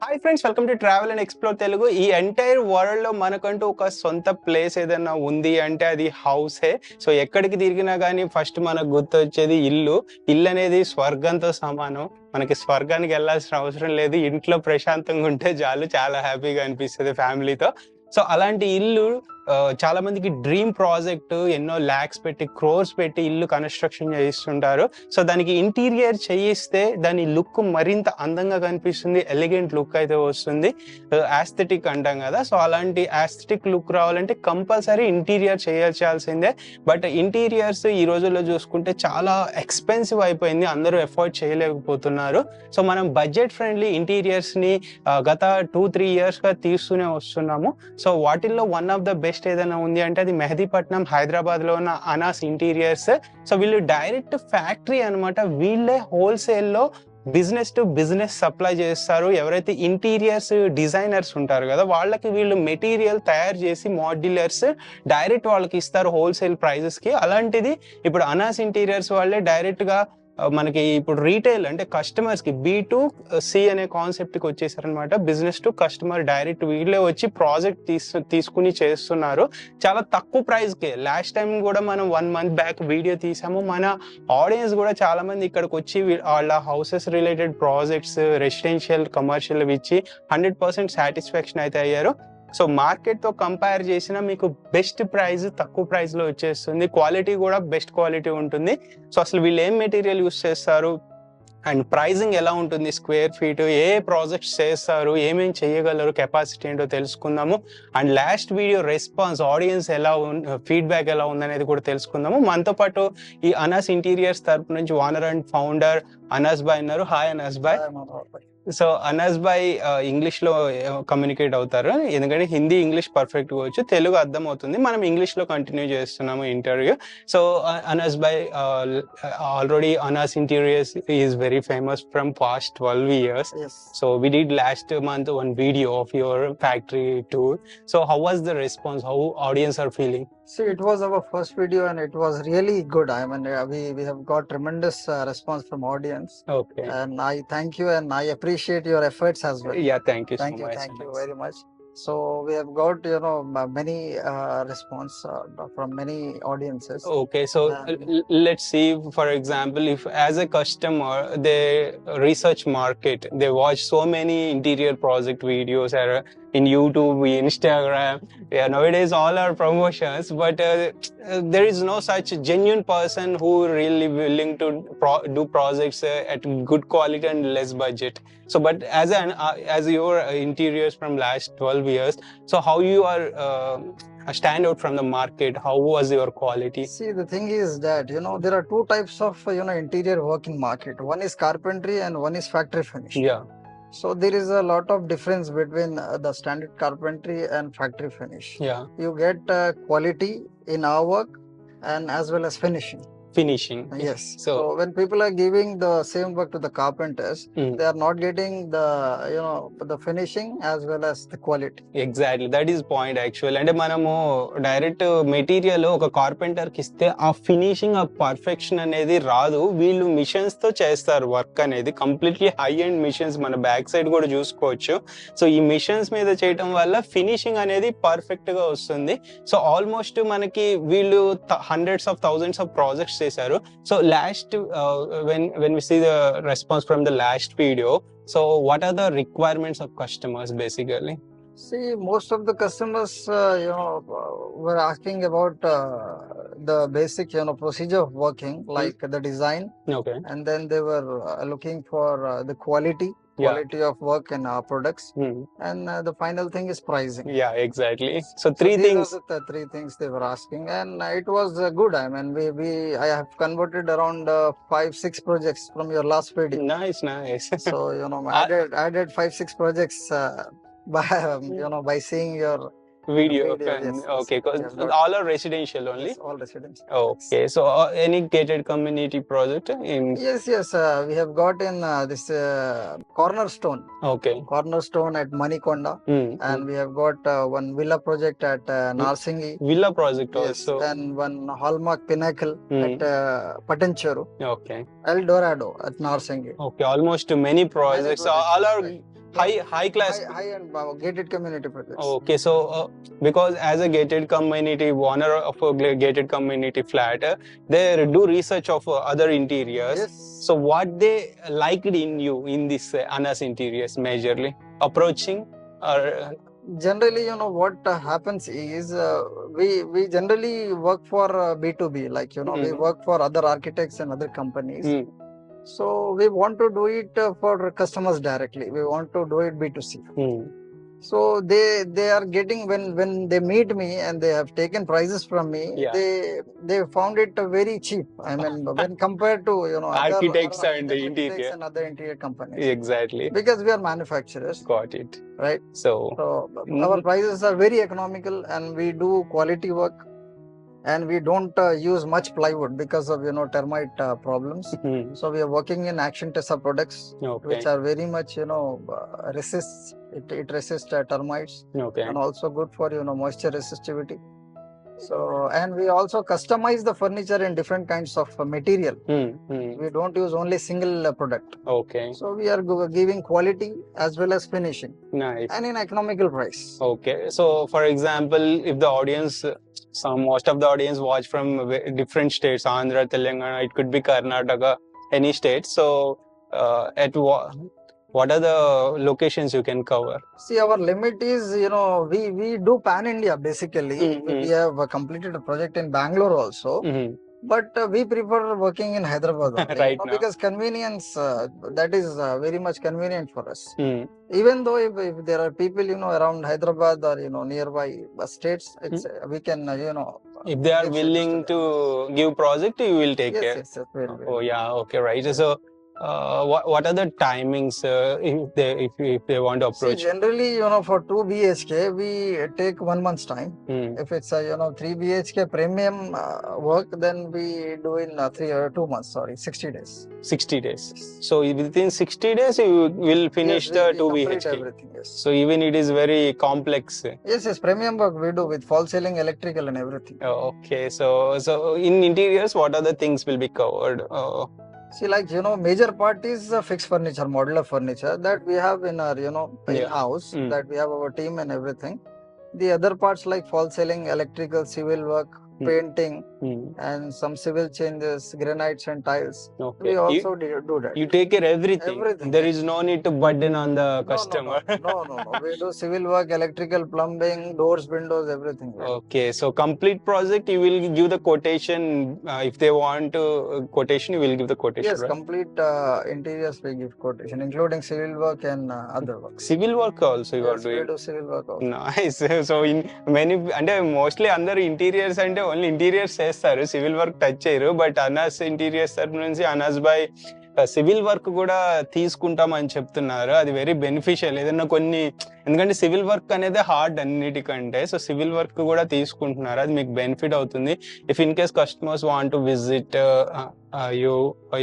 Hi friends, welcome to travel and explore Telugu. ఈ entire world లో మనకంటూ ఒక సొంత ప్లేస్ ఏదైనా ఉంది అంటే అది హౌసే. సో ఎక్కడికి తిరిగినా కానీ ఫస్ట్ మనకు గుర్తొచ్చేది ఇల్లు. ఇల్లు అనేది స్వర్గంతో సమానం. మనకి స్వర్గానికి వెళ్ళాల్సిన అవసరం లేదు, ఇంట్లో ప్రశాంతంగా ఉంటే చాలు, చాలా హ్యాపీగా అనిపిస్తుంది ఫ్యామిలీతో. సో అలాంటి ఇల్లు చాలా మందికి డ్రీమ్ ప్రాజెక్ట్. ఎన్నో ల్యాక్స్ పెట్టి, క్రోర్స్ పెట్టి ఇల్లు కన్స్ట్రక్షన్ చేయిస్తుంటారు. సో దానికి ఇంటీరియర్ చేయిస్తే దాని లుక్ మరింత అందంగా కనిపిస్తుంది, ఎలిగెంట్ లుక్ అయితే వస్తుంది. ఆస్థెటిక్ అంటాం కదా, సో అలాంటి ఆస్థెటిక్ లుక్ రావాలంటే కంపల్సరీ ఇంటీరియర్ చేయాల్సిందే. బట్ ఇంటీరియర్స్ ఈ రోజుల్లో చూసుకుంటే చాలా ఎక్స్పెన్సివ్ అయిపోయింది, అందరూ ఎఫోర్డ్ చేయలేకపోతున్నారు. సో మనం బడ్జెట్ ఫ్రెండ్లీ ఇంటీరియర్స్ ని గత 2-3 years గా తీస్తూనే వస్తున్నాము. సో వాటిల్లో వన్ ఆఫ్ ద బెస్ట్ ఏదైనా ఉంది అంటే అది మెహదీపట్నం, హైదరాబాద్ లో ఉన్న అనాస్ ఇంటీరియర్స్. సో వీళ్ళు డైరెక్ట్ ఫ్యాక్టరీ అనమాట. వీళ్ళే హోల్సేల్ లో బిజినెస్ టు బిజినెస్ సప్లై చేస్తారు. ఎవరైతే ఇంటీరియర్స్ డిజైనర్స్ ఉంటారు కదా, వాళ్ళకి వీళ్ళు మెటీరియల్ తయారు చేసి మాడ్యులర్స్ డైరెక్ట్ వాళ్ళకి ఇస్తారు హోల్సేల్ ప్రైజెస్ కి. అలాంటిది ఇప్పుడు అనాస్ ఇంటీరియర్స్ వాళ్ళే డైరెక్ట్ గా మనకి ఇప్పుడు రీటైల్ అంటే కస్టమర్స్ కి B2C అనే కాన్సెప్ట్ కి వచ్చేసారనమాట. బిజినెస్ టు కస్టమర్ డైరెక్ట్ వీళ్ళే వచ్చి ప్రాజెక్ట్ తీసుకుని చేస్తున్నారు చాలా తక్కువ ప్రైస్ కి. లాస్ట్ టైం కూడా మనం 1 month బ్యాక్ వీడియో తీసాము. మన ఆడియన్స్ కూడా చాలా మంది ఇక్కడికి వచ్చి వాళ్ళ houses related projects, residential, commercial ఇచ్చి 100% సాటిస్ఫాక్షన్ అయితే అయ్యారు. సో మార్కెట్ తో కంపేర్ చేసినా మీకు బెస్ట్ ప్రైస్ తక్కువ ప్రైస్ లో వచ్చేస్తుంది. క్వాలిటీ కూడా బెస్ట్ క్వాలిటీ ఉంటుంది. సో అసలు వీళ్ళు ఏం మెటీరియల్ యూస్ చేస్తారు అండ్ ప్రైజింగ్ ఎలా ఉంటుంది, స్క్వేర్ ఫీట్, ఏ ప్రాజెక్ట్స్ చేస్తారు, ఏమేమి చేయగలరు, కెపాసిటీ ఏంటో తెలుసుకుందాము. And last video response, audience ఎలా ఫీడ్బ్యాక్ ఎలా ఉందనేది కూడా తెలుసుకుందాము. మనతో పాటు ఈ అనాస్ ఇంటీరియర్స్ తరపు నుంచి owner and founder Anas bhai ఉన్నారు. Hi Anas bhai. So Anas bhai English లో కమ్యూనికేట్ అవుతారు, ఎందుకంటే హిందీ ఇంగ్లీష్ పర్ఫెక్ట్ గా వచ్చు, తెలుగు అర్థం అవుతుంది. మనం ఇంగ్లీష్ లో కంటిన్యూ చేస్తున్నాము interview. So Anas bhai, already Anas interiors is very famous from past 12 years. Yes. So we did last month one video of your factory tour. So how was the response? How audience are feeling? See, it was our first video and it was really good. I mean, we have got tremendous response from audience. Okay. And I thank you and I appreciate your efforts as well. Yeah, thank you Thank so you, much. thank you very much. So we have got many response from many audiences. Okay, so let's see, for example, if as a customer they research market, they watch so many interior project videos in YouTube, Instagram. Yeah, nowadays all are promotions, but there is no such genuine person who really willing to do projects at good quality and less budget. So but as your interiors from last 12 years, so how you are stand out from the market, how was your quality? See, the thing is that there are two types of interior work in market. One is carpentry and one is factory finish. Yeah. So there is a lot of difference between the standard carpentry and factory finish. Yeah. You get quality in our work and as well as finishing. Yes. So when people are giving the same work to the carpenters, they are not getting the finishing as well as the quality. Exactly, that is point actually. అంటే మనము direct material ఒక carpenter కి ఇస్తే ఆ finishing, ఆ perfection అనేది రాదు. వీళ్ళు మిషన్స్ తో చేస్తారు వర్క్ అనేది, కంప్లీట్లీ హై అండ్ మిషన్స్. మన బ్యాక్ సైడ్ కూడా చూసుకోవచ్చు. సో ఈ మిషన్స్ మీద చేయటం వల్ల ఫినిషింగ్ అనేది పర్ఫెక్ట్ గా వస్తుంది. సో ఆల్మోస్ట్ మనకి వీళ్ళు hundreds of thousands of projects చేశారు. So last when we see the response from the last video, so what are the requirements of customers basically? See, most of the customers were asking about the basic procedure of working, like the design. Okay. And then they were looking for the quality of work in our products. And the final thing is pricing. Yeah, exactly. So three things. These are the three things they were asking, and it was good. I mean, I have converted around 5-6 projects from your last video. Nice. So I did 5-6 projects by seeing your video. Yes, okay, because all are residential only. Yes, all residential. Okay, so any gated community project in? Yes. We have got in this cornerstone. Okay. Cornerstone at Manikonda, and we have got one villa project at Narsingi. Villa project also. And one hallmark pinnacle at Patancheru. Okay. El Dorado at Narsingi. Okay, almost many projects. All are high class, high and gated community projects. Okay, so because as a gated community owner of a gated community flat, they do research of other interiors. Yes. So what they liked in you in this Anas interiors majorly approaching or generally, you know, what happens is we generally work for B2B, like, you know, we work for other architects and other companies. So we want to do it for customers directly. We want to do it B2C. So they are getting, when they meet me and they have taken prices from me, they found it very cheap. I mean, when compared to, you know, architects other and the interior and other interior companies. Exactly. Because we are manufacturers. Got it. Right. So our prices are very economical, and we do quality work, and we don't use much plywood because of, you know, termite problems. So we are working in action tessa products, which are very much, you know, it resists termites, and also good for, you know, moisture resistivity. So, and we also customize the furniture in different kinds of material. We don't use only single product. Okay. So we are giving quality as well as finishing. Nice. And in economical price. Okay. So for example, if the audience, most of the audience watch from different states, Andhra, Telangana, it could be Karnataka, any state. So at what are the locations you can cover? See, our limit is, you know, we do pan India basically. We have completed a project in Bangalore also. But we prefer working in Hyderabad only, right, you know, now. because convenience, that is very much convenient for us. Even though if there are people, you know, around Hyderabad or, you know, nearby states, it's we can, you know, if they are willing to give project, you will take care. Yes, very, oh yeah, okay, right. Yes. So what are the timings if they want to approach? See, generally, you know, for 2 BHK we take 1 month's time. If it's a, you know, 3 BHK premium work, then we do in 60 days. 60 days. So within 60 days you will finish the 2 BHK. Everything, yes. So even it is very complex. Yes, premium work we do with false ceiling, electrical and everything. Okay, so in interiors, what are the things will be covered? See, like, you know, major part is fixed furniture, modular furniture that we have in our, you know, in-house, that we have our team and everything. The other parts like false ceiling, electrical, civil work, painting, and some civil changes, granites and tiles. We also do that. You take care everything. There is no need to burden on the customer. No. We do civil work, electrical, plumbing, doors, windows, everything. Okay, so complete project you will give the quotation. If they want quotation, you will give the quotation. Yes, right? Complete interiors we give quotation, including civil work and other work. Civil work also you are doing. We do civil work also. Nice. So in many, and mostly under interiors and only interiors చేస్తారు, civil work touch చేయరు. But అనాస్ interiors తరపు నుంచి అనాస్ by civil work కూడా తీసుకుంటామని చెప్తున్నారు. అది very beneficial. ఏదైనా కొన్ని, ఎందుకంటే సివిల్ వర్క్ అనేది హార్డ్ అన్నిటికంటే, సో సివిల్ వర్క్ కూడా తీసుకుంటున్నారు, అది మీకు బెనిఫిట్ అవుతుంది. If in case customers want to visit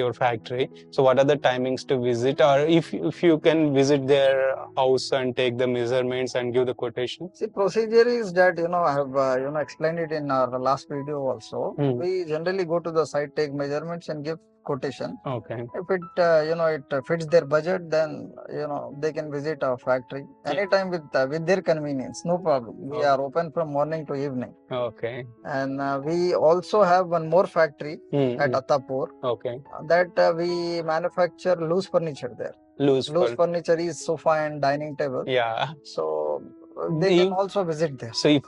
your factory, so what are the timings to visit, or if you can visit their house and take the measurements and give the quotation? See, procedure is that, you know, I have you know, explained it in our last video also. We generally go to the site, take measurements and give quotation. Okay. If it you know, it fits their budget, then, you know, they can visit our factory anytime with their convenience, no problem. We are open from morning to evening. Okay. And we also have one more factory at Attapur. Okay. That we manufacture loose furniture there. Loose furniture is sofa and dining table. Yeah. So they can also visit there. So if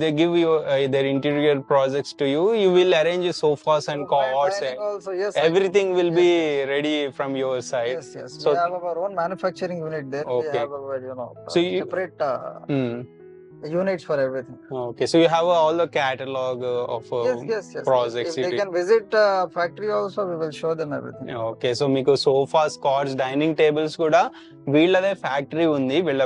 they give you their interior projects to you, you will arrange sofas and cots. Also, yes, everything will be ready from your side. Yes. So we have our own manufacturing unit there. Okay. We have our, you know, so separate units for everything. Okay, so you have all the catalog of projects. If they can visit factory also, we will show them everything. Okay, so మీకు sofas, cots, dining tables కూడా వీళ్ళదే factory ఉంది, వీళ్ళ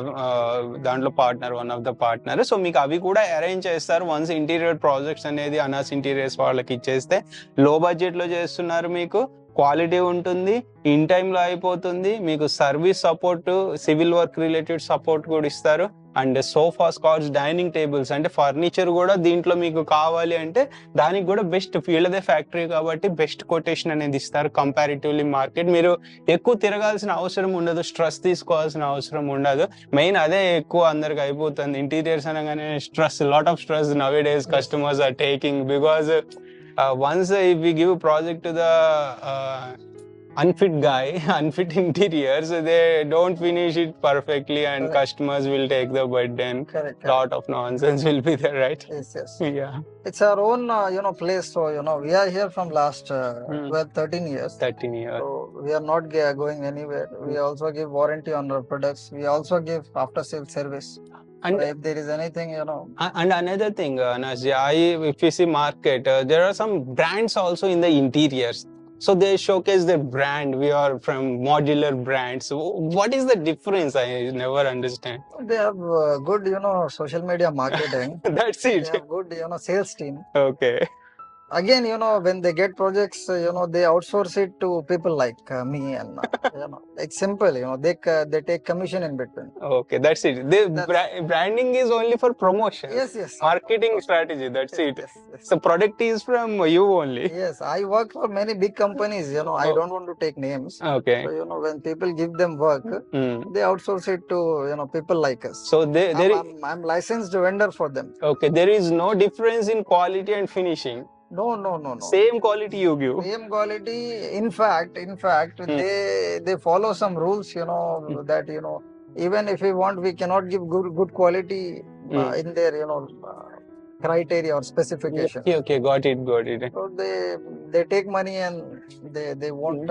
దాంట్లో partner, one of the partner. So మీకు అవి కూడా arrange చేస్తారు. Once interior projects అనేది అనాస్ ఇంటీరియర్స్ వాళ్ళకి ఇచ్చేస్తే లో బడ్జెట్ లో చేస్తున్నారు, మీకు క్వాలిటీ ఉంటుంది, ఇన్ టైమ్ లో అయిపోతుంది, మీకు service support, civil work related support కూడా ఇస్తారు. And sofas, cars, dining tables అంటే ఫర్నిచర్ కూడా దీంట్లో మీకు కావాలి అంటే దానికి కూడా బెస్ట్ వీళ్ళదే ఫ్యాక్టరీ కాబట్టి బెస్ట్ కొటేషన్ అనేది ఇస్తారు కంపారిటివ్లీ మార్కెట్. మీరు ఎక్కువ తిరగాల్సిన అవసరం ఉండదు, స్ట్రెస్ తీసుకోవాల్సిన అవసరం ఉండదు. మెయిన్ అదే ఎక్కువ అందరికి అయిపోతుంది. ఇంటీరియర్స్ అనగానే stress, lot of stress nowadays customers are taking because once if we give a project to the unfit guy, unfit interiors, they don't finish it perfectly and Correct. customers will take the burden. Correct. Lot of nonsense will be there, right? Yes, yes. Yeah. It's our own, place. So, we are here from last 12, 13 years. 13 years. So, we are not going anywhere. We also give warranty on our products. We also give after sales service. And so if there is anything, And another thing, Anas, if you see market, there are some brands also in the interiors. So they showcase their brand. We are from Modular brands. So what is the difference? I never understand. They have good, social media marketing. That's it. They have good, sales team. Okay. Again, when they get projects, they outsource it to people like me, and it's simple. They take commission in between. Okay, that's it. Branding is only for promotion. Yes, yes. Marketing strategy. That's Yes, it. yes, yes. So product is from you only. Yes, I work for many big companies. I don't want to take names. Okay. So when people give them work, they outsource it to people like us. So I'm licensed vendor for them. Okay, there is no difference in quality and finishing. No. Same quality you give. Same quality. In fact, they follow some rules. That even if we want, we cannot give good quality in their criteria or specification. Okay, got it. So they take money and they won't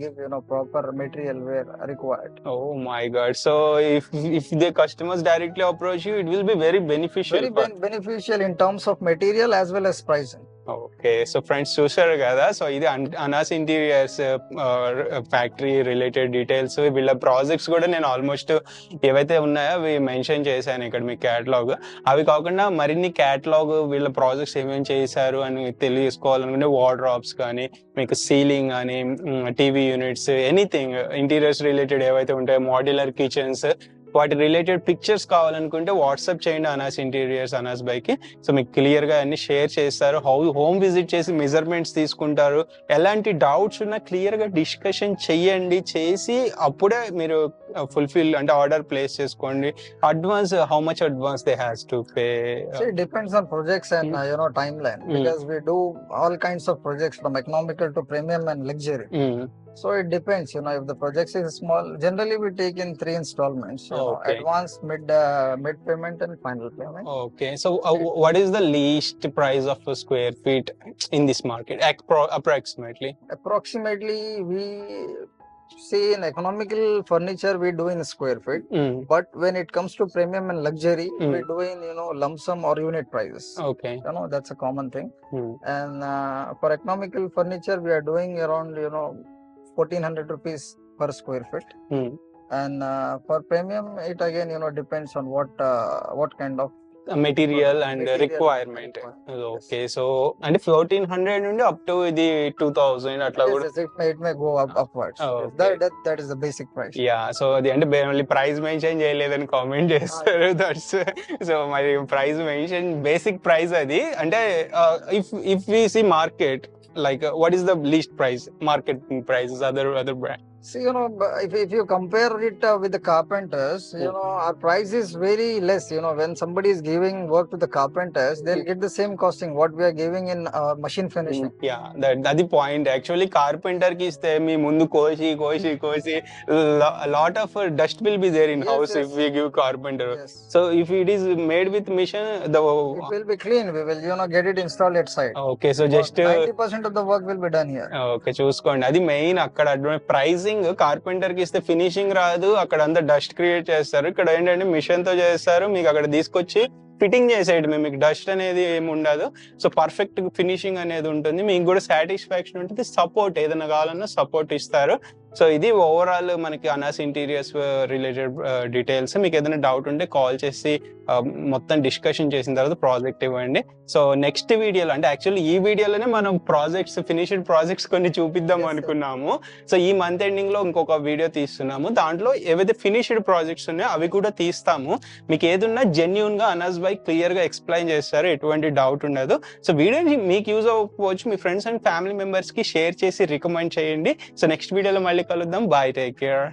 give proper material where required. Oh my God! So if the customers directly approach you, it will be very beneficial. Beneficial in terms of material as well as pricing. Okay, so friends చూసారు కదా. So ఇది అనాస్ interiors factory related details. వీళ్ళ projects కూడా నేను almost ఏవైతే ఉన్నాయో అవి mention చేశాను ఇక్కడ మీ క్యాటలాగ్. అవి కాకుండా మరిన్ని క్యాటలాగ్ వీళ్ళ ప్రాజెక్ట్స్ ఏమేమి చేశారు అని తెలియజేసుకోవాలనుకుంటే వార్డ్రోబ్స్ కానీ, మీకు సీలింగ్ కానీ, TV units, anything interiors related ఏవైతే ఉంటాయో, మాడ్యులర్ కిచెన్స్, వాటి రిలేటెడ్ పిక్చర్స్ కావాలనుకుంటే వాట్సాప్ చేయండి అనాస్ ఇంటీరియర్స్ అనాస్ బైకి. సో మీకు క్లియర్ గా అన్ని షేర్ చేస్తారు. హోమ్ విజిట్ చేసి మెజర్మెంట్స్ తీసుకుంటారు. ఎలాంటి డౌట్స్ ఉన్నా క్లియర్ గా డిస్కషన్ చెయ్యండి. చేసి అప్పుడే మీరు ఫుల్ఫిల్ అంటే ఆర్డర్ ప్లేస్ చేసుకోండి. Advance, how much advance they has to pay? It depends on projects and timeline, because we do all kinds of projects from economical to premium and luxury. So it depends, if the project is small, generally we take in 3 installments, Okay. advance, mid payment and final payment. Okay, so what is the least price of a square feet in this market, approximately? Approximately, we see in economical furniture we do in square feet, but when it comes to premium and luxury, we do in lump sum or unit prices. Okay. That's a common thing. And for economical furniture we are doing around 1400 rupees per square feet. And for premium, it again depends on what kind of material and requirement. Okay, so and 1400 నుండి up to the 2000 అట్లా కూడా it may go upwards. That is the basic price. Yeah, so అది అంటే మళ్ళీ price mention చేయలేదని comment చేస్తారు. That's so మరి price mention, basic price అది. అంటే if we see market, like what is the least price, market prices, other brand? See, if you compare it with the carpenters, our price is very less. When somebody is giving work to the carpenters, they'll get the same costing what we are giving in machine finishing. Yeah, that's the point. Actually, carpenter ki iste me mundu koshi lot of dust will be there in house. If we give carpenter. Yes. So if it is made with machine, it will be clean. We will get it installed at site. Okay, so just 90% of the work will be done here. Okay, చూసుకోండి. అది main అక్కడ pricing. Carpenter కి ఇస్తే finishing రాదు, అక్కడ అంతా dust create చేస్తారు. ఇక్కడ ఏంటంటే మిషన్ తో చేస్తారు, మీకు అక్కడ తీసుకొచ్చి ఫిట్టింగ్ చేసేయడమే, మీకు డస్ట్ అనేది ఏమి ఉండదు. సో పర్ఫెక్ట్ ఫినిషింగ్ అనేది ఉంటుంది, మీకు కూడా సాటిస్ఫాక్షన్ ఉంటుంది. సపోర్ట్ ఏదైనా కావాలన్నా సపోర్ట్ ఇస్తారు. సో ఇది ఓవరాల్ మనకి అనాస్ ఇంటీరియర్స్ రిలేటెడ్ డీటెయిల్స్. మీకు ఏదైనా డౌట్ ఉంటే కాల్ చేసి మొత్తం డిస్కషన్ చేసిన తర్వాత ప్రాజెక్ట్ ఇవ్వండి. సో నెక్స్ట్ వీడియోలో, అంటే యాక్చువల్లీ ఈ వీడియోలోనే మనం ఫినిష్డ్ ప్రాజెక్ట్స్ కొన్ని చూపిద్దాం అనుకున్నాము. సో ఈ మంత్ ఎండింగ్ లో ఇంకొక వీడియో తీస్తున్నాము. దాంట్లో ఏవైతే ఫినిష్డ్ ప్రాజెక్ట్స్ ఉన్నాయో అవి కూడా తీస్తాము. మీకు ఏదున్నా జెన్యూన్ గా అనాస్ బై క్లియర్ గా ఎక్స్ప్లెయిన్ చేస్తారు, ఎటువంటి డౌట్ ఉండదు. సో వీడియో మీకు యూజ్ అవ్వకపోవచ్చు, మీ ఫ్రెండ్స్ అండ్ ఫ్యామిలీ మెంబర్స్ కి షేర్ చేసి రికమెండ్ చేయండి. సో నెక్స్ట్ వీడియోలో మళ్ళీ కలుద్దాం. Bye, take care.